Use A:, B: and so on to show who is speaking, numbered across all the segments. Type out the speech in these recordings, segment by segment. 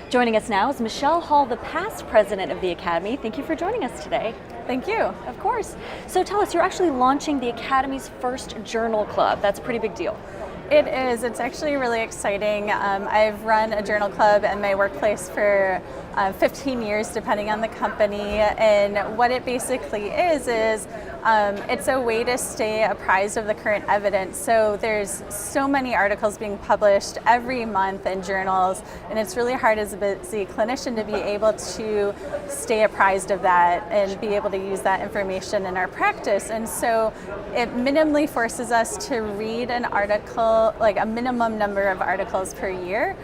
A: Joining us now is Michelle Hall, the past president of the Academy. Thank you for joining us today.
B: Thank you.
A: Of course. So tell us, you're actually launching the Academy's first journal club. That's a pretty big deal.
B: It is. It's actually really exciting. I've run a journal club in my workplace for 15 years, depending on the company. And what it basically is it's a way to stay apprised of the current evidence. So there's so many articles being published every month in journals, and it's really hard as a busy clinician to be able to stay apprised of that and be able to use that information in our practice. And so it minimally forces us to read an article, like a minimum number of articles per year.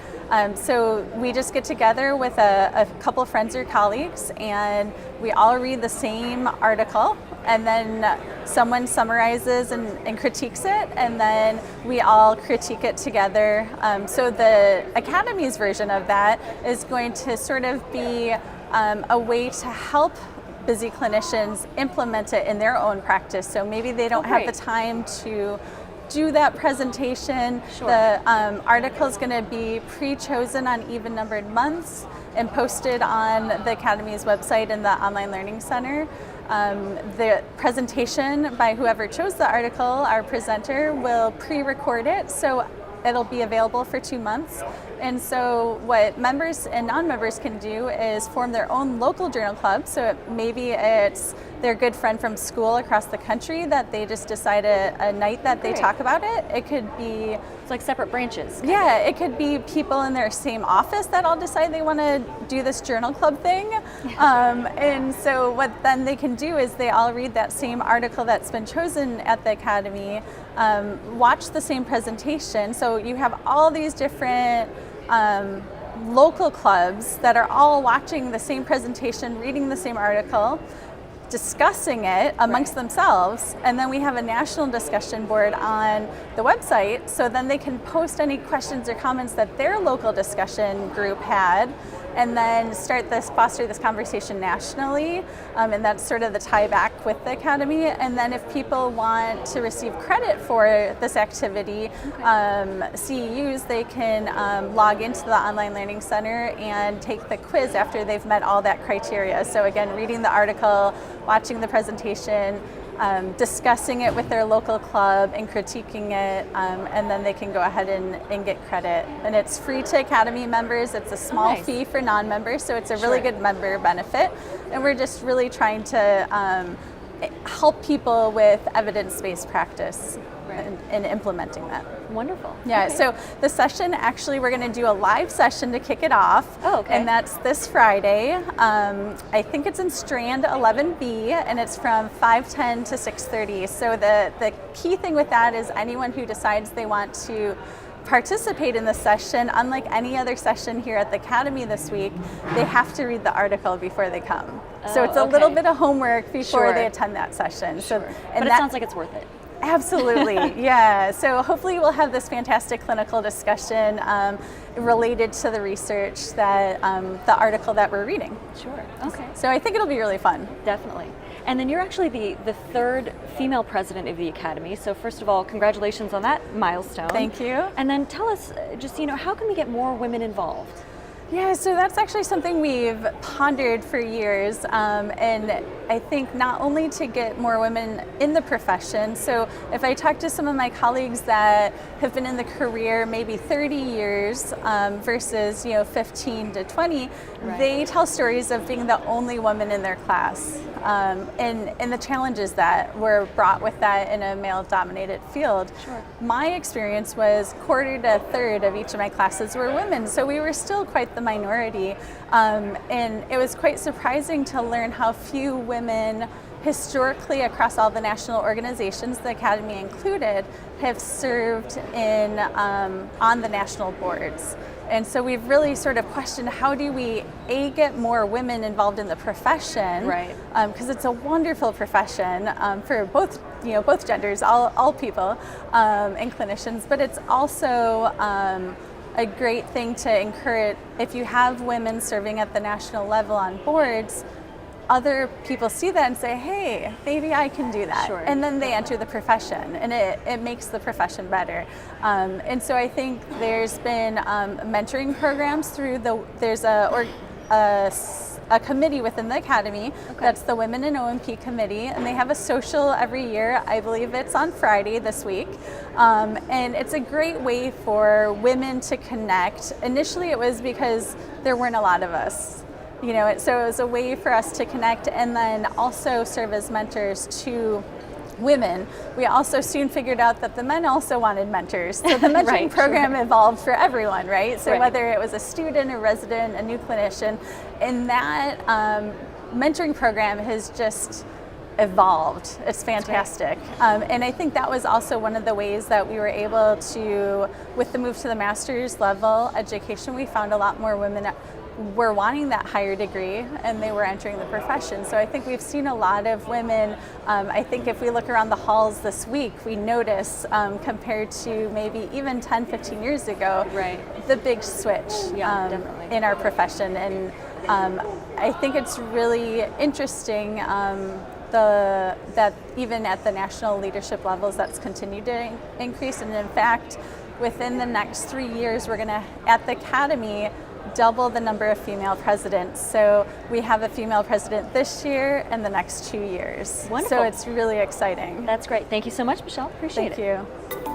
B: So we just get together with a couple of friends or colleagues, and we all read the same article, and then someone summarizes and critiques it, and then we all critique it together. So the Academy's version of that is going to sort of be a way to help busy clinicians implement it in their own practice. So maybe they don't have the time to do that presentation.
A: Sure.
B: The article is going to be pre-chosen on even numbered months and posted on the Academy's website in the Online Learning Center. The presentation by whoever chose the article, our presenter, will pre-record it, so it'll be available for 2 months. And so what members and non-members can do is form their own local journal club. So maybe it's their good friend from school across the country that they just decide a night that they talk about it. It could be...
A: It's like separate branches.
B: Yeah, it could be people in their same office that all decide they want to do this journal club thing. And so what then they can do is they all read that same article that's been chosen at the Academy, watch the same presentation. So you have all these different local clubs that are all watching the same presentation, reading the same article, discussing it amongst themselves, and then we have a national discussion board on the website, so then they can post any questions or comments that their local discussion group had, and then foster this conversation nationally, and that's sort of the tie back with the Academy. And then if people want to receive credit for this activity, CEUs, they can log into the Online Learning Center and take the quiz after they've met all that criteria. So again, reading the article, watching the presentation, discussing it with their local club and critiquing it, and then they can go ahead and get credit. And it's free to Academy members. It's a small fee for non-members, so it's a really good member benefit. And we're just really trying to help people with evidence-based practice and implementing that.
A: Wonderful.
B: Yeah, so the session, actually, we're going to do a live session to kick it off.
A: Oh, okay.
B: And that's this Friday. I think it's in Strand 11B, and it's from 5:10 to 6:30. So the key thing with that is anyone who decides they want to participate in the session, unlike any other session here at the Academy this week, they have to read the article before they come. So it's a little bit of homework before they attend that session. So,
A: but it sounds like it's worth it.
B: Absolutely, yeah. So hopefully we'll have this fantastic clinical discussion related to the research that the article that we're reading.
A: Sure. Okay.
B: So I think it'll be really fun.
A: Definitely. And then you're actually the third female president of the Academy. So first of all, congratulations on that milestone.
B: Thank you. And
A: then tell us, just, how can we get more women involved?
B: Yeah, so that's actually something we've pondered for years, and I think not only to get more women in the profession. So if I talk to some of my colleagues that have been in the career maybe 30 years versus 15 to 20, they tell stories of being the only woman in their class, and the challenges that were brought with that in a male-dominated field.
A: Sure.
B: My experience was quarter to a third of each of my classes were women, so we were still quite the minority, and it was quite surprising to learn how few women historically across all the national organizations, the Academy included, have served in on the national boards. And so we've really sort of questioned, how do we get more women involved in the profession?
A: Right.
B: Because it's a wonderful profession for both genders, all people, and clinicians. But it's also a great thing to encourage. If you have women serving at the national level on boards, other people see that and say, hey, maybe I can do that.
A: Sure.
B: And then they enter the profession, and it makes the profession better. And so I think there's been mentoring programs through there's a committee within the academy. That's the Women in O&P committee, and they have a social every year. I believe it's on Friday this week. And it's a great way for women to connect. Initially it was because there weren't a lot of us. So it was a way for us to connect and then also serve as mentors to women. We also soon figured out that the men also wanted mentors. So the mentoring
A: Right,
B: program
A: sure.
B: evolved for everyone, right? So
A: Right.
B: whether it was a student, a resident, a new clinician, and that mentoring program has just evolved. It's fantastic. And I think that was also one of the ways that we were able to, with the move to the master's level education, we found a lot more women were wanting that higher degree and they were entering the profession. So I think we've seen a lot of women. I think if we look around the halls this week, we notice compared to maybe even 10, 15 years ago,
A: Right.
B: the big switch
A: Definitely.
B: in our profession. And I think it's really interesting that even at the national leadership levels, that's continued to increase. And in fact, within the next 3 years, we're going to, at the academy, double the number of female presidents. So we have a female president this year and the next 2 years.
A: Wonderful.
B: So it's really exciting.
A: That's great. Thank you so much, Michelle. Appreciate it.
B: Thank you.